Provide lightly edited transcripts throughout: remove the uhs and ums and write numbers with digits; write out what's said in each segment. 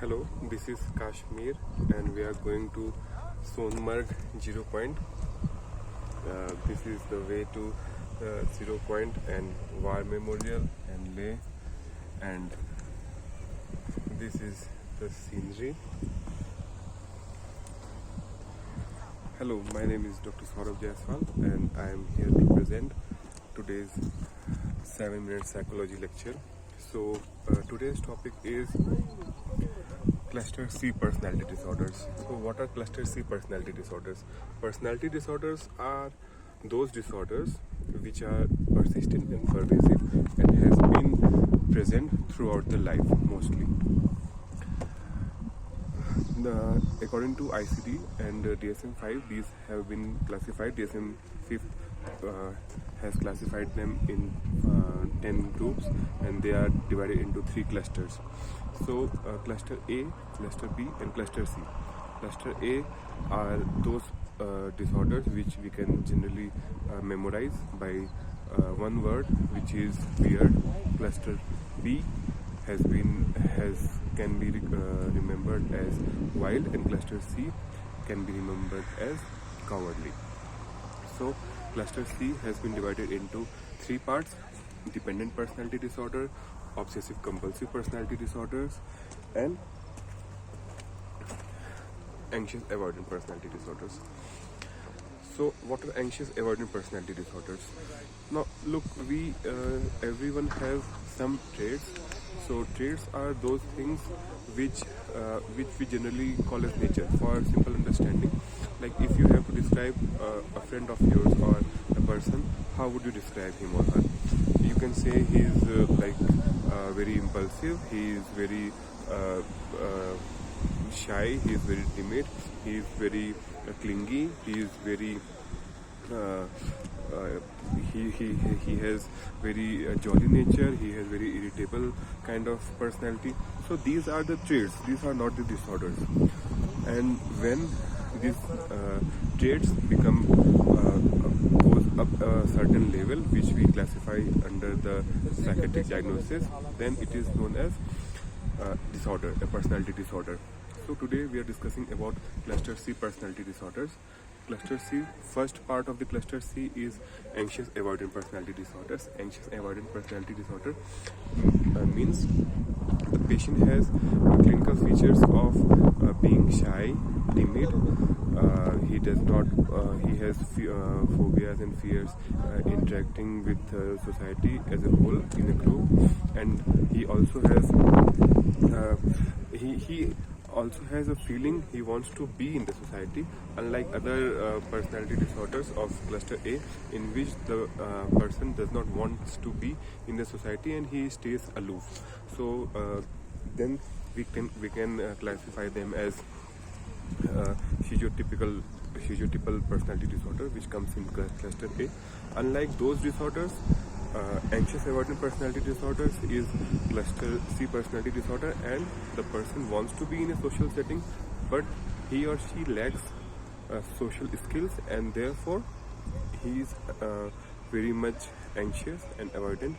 Hello, this is Kashmir and we are going to Sonmarg Zero Point. This is the way to Zero Point and War Memorial and Leh, and this is the scenery. Hello, my name is Dr. Saurabh Jaiswal and I am here to present today's 7-minute psychology lecture. So today's topic is cluster C personality disorders. So what are cluster C personality disorders? Personality disorders are those disorders which are persistent and pervasive and has been present throughout the life mostly. According to ICD and DSM-5, these have been classified. DSM-5 has classified them in 10 groups and they are divided into 3 clusters. So cluster A, cluster B and cluster C. Cluster A are those disorders which we can generally memorize by one word, which is weird. Cluster B can be remembered as wild, and cluster C can be remembered as cowardly. So cluster C has been divided into 3 parts: dependent personality disorder, obsessive compulsive personality disorders, and anxious avoidant personality disorders. So what are anxious avoidant personality disorders? Now look, everyone has some traits. So traits are those things which we generally call as nature for simple understanding. Like if you have to describe a friend of yours or a person, how would you describe him or her? You can say he is very impulsive, he is very shy, he is very timid, he is very clingy, he is very he has very jolly nature, he has very irritable kind of personality. So these are the traits, these are not the disorders. And when these traits become goes up a certain level, which we classify under the psychiatric diagnosis, then it is known as disorder, a personality disorder. So today we are discussing about cluster C personality disorders. Cluster C, first part of the cluster C is anxious avoidant personality disorders. Anxious avoidant personality disorder means the patient has clinical features of being shy, timid. He does not. He has phobias and fears interacting with society as a whole in a group, and he also has he also has a feeling he wants to be in the society, unlike other personality disorders of cluster A, in which the person does not want to be in the society and he stays aloof. So then we can classify them as schizotypal personality disorder, which comes in cluster A. Unlike those disorders, anxious avoidant personality disorders is cluster C personality disorder, and the person wants to be in a social setting, but he or she lacks social skills, and therefore he is very much anxious and avoidant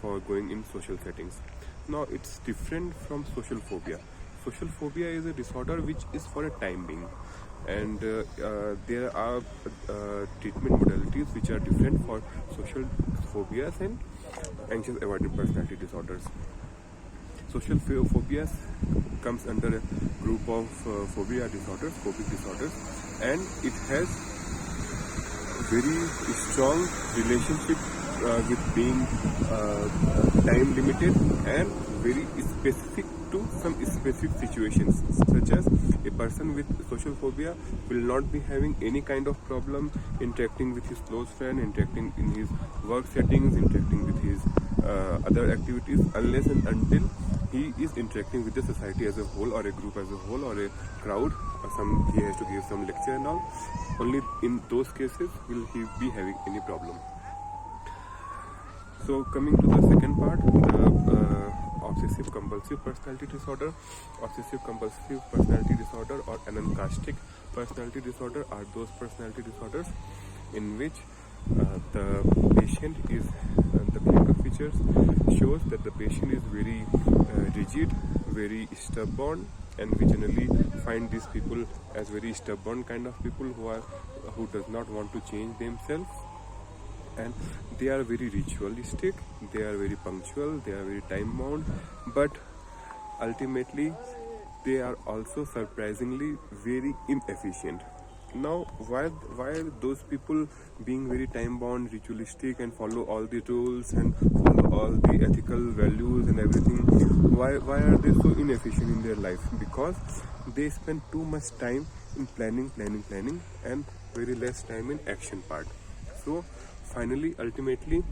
for going in social settings. Now it's different from social phobia. Social phobia is a disorder which is for a time being, and there are treatment modalities which are different for social phobias and anxious avoidant personality disorders. Social phobias comes under a group of phobia disorders, phobic disorders, and it has very strong relationship with being time limited and very specific to some specific situations, such as a person with social phobia will not be having any kind of problem interacting with his close friend, interacting in his work settings, interacting with his other activities, unless and until he is interacting with the society as a whole, or a group as a whole, or a crowd, or he has to give some lecture and all. Only in those cases will he be having any problem. So coming to the second part, the obsessive compulsive personality disorder. Obsessive compulsive personality disorder or anancastic personality disorder are those personality disorders in which the patient is the clinical features shows that the patient is very rigid, very stubborn, and we generally find these people as very stubborn kind of people who does not want to change themselves, and they are very ritualistic, they are very punctual, they are very time bound, but ultimately they are also surprisingly very inefficient. Now, why are those people being very time bound, ritualistic, and follow all the rules and follow all the ethical values and everything? Why are they so inefficient in their life? Because they spend too much time in planning, and very less time in action part. So finally, ultimately,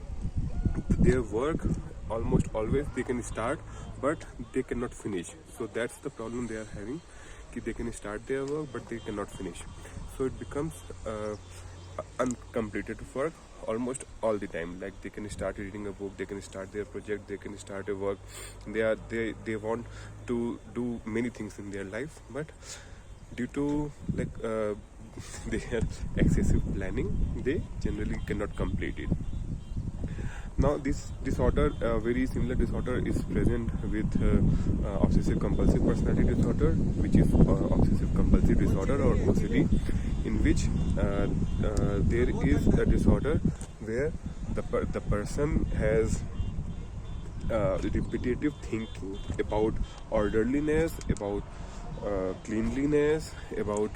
their work almost always they can start, but they cannot finish. So that's the problem they are having. They can start their work, but they cannot finish. So it becomes uncompleted work almost all the time. Like they can start reading a book, they can start their project, they can start a work. They want to do many things in their life, but due to their excessive planning, they generally cannot complete it. Now, this disorder, very similar disorder, is present with obsessive compulsive personality disorder, which is obsessive compulsive disorder or OCD, in which there is a disorder where the person has repetitive thinking about orderliness, about cleanliness, about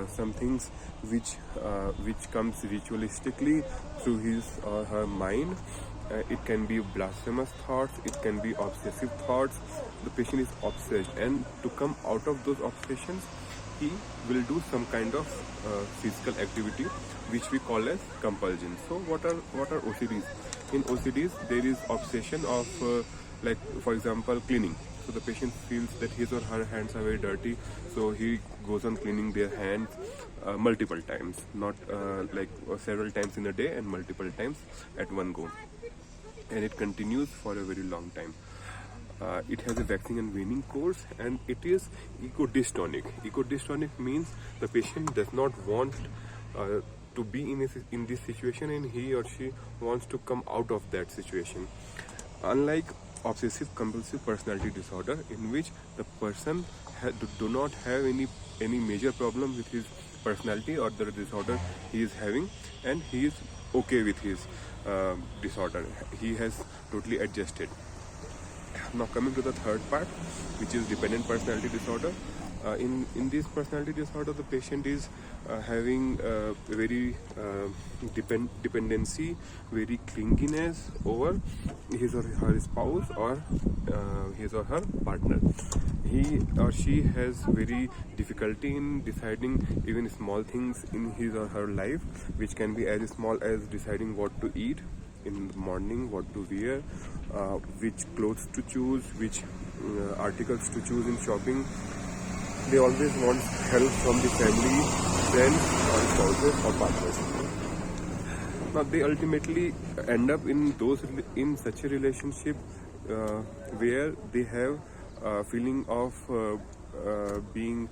some things which comes ritualistically through his or her mind. It can be blasphemous thoughts, it can be obsessive thoughts. The patient is obsessed, and to come out of those obsessions, he will do some kind of physical activity which we call as compulsion. So what are OCDs? In OCDs, there is obsession of like, for example, cleaning. So the patient feels that his or her hands are very dirty, so he goes on cleaning their hands multiple times, not several times in a day and multiple times at one go, and it continues for a very long time. It has a waxing and waning course, and it is ego-dystonic. Ego-dystonic means the patient does not want to be in this situation, and he or she wants to come out of that situation. Unlike obsessive compulsive personality disorder, in which the person do not have any major problem with his personality or the disorder he is having, and he is okay with his disorder. He has totally adjusted. Now coming to the third part, which is dependent personality disorder. In this personality disorder, the patient is having very dependency, very clinginess over his or her spouse or his or her partner. He or she has very difficulty in deciding even small things in his or her life, which can be as small as deciding what to eat in the morning, what to wear, which clothes to choose, which articles to choose in shopping. They always want help from the family, friends, or spouses or partners. Now they ultimately end up in such a relationship where they have a feeling of being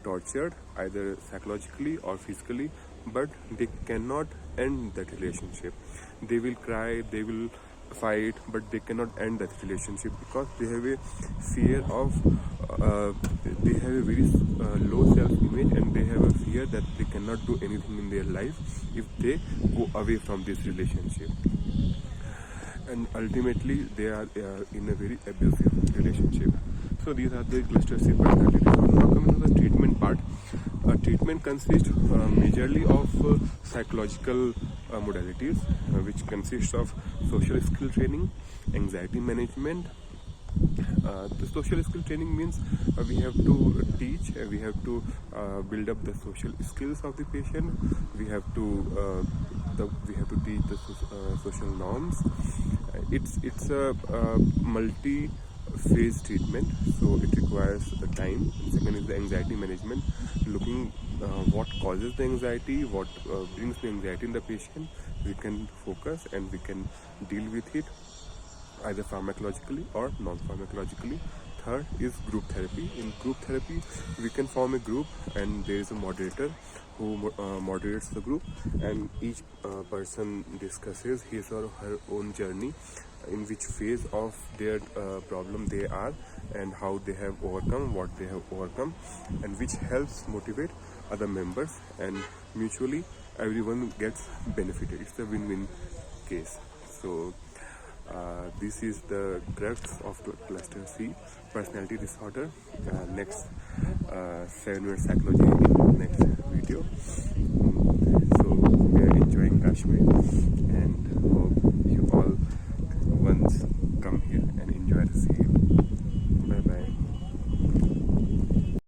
tortured, either psychologically or physically, but they cannot end that relationship. They will cry, they will fight, but they cannot end that relationship because they have a fear of they have a very low self-image, and they have a fear that they cannot do anything in their life if they go away from this relationship, and ultimately they are in a very abusive relationship. So these are the cluster C personality disorder. Now coming to the treatment part. Treatment consists majorly of psychological modalities, which consists of social skill training, anxiety management. The social skill training means we have to teach, we have to build up the social skills of the patient. We have to teach the social norms. It's a multi-phase treatment, so it requires time. Second is the anxiety management, looking what causes the anxiety, what brings the anxiety in the patient. We can focus and we can deal with it either pharmacologically or non-pharmacologically. Third is group therapy. In group therapy, we can form a group, and there is a moderator who moderates the group, and each person discusses his or her own journey in which phase of their problem they are, and how they have overcome what they have overcome, and which helps motivate other members, and mutually everyone gets benefited. It's a win-win case. So this is the crux of the cluster C personality disorder. Next 7-minute psychology in next video. So we are enjoying Kashmir, and hope you all once come here and enjoy the sea.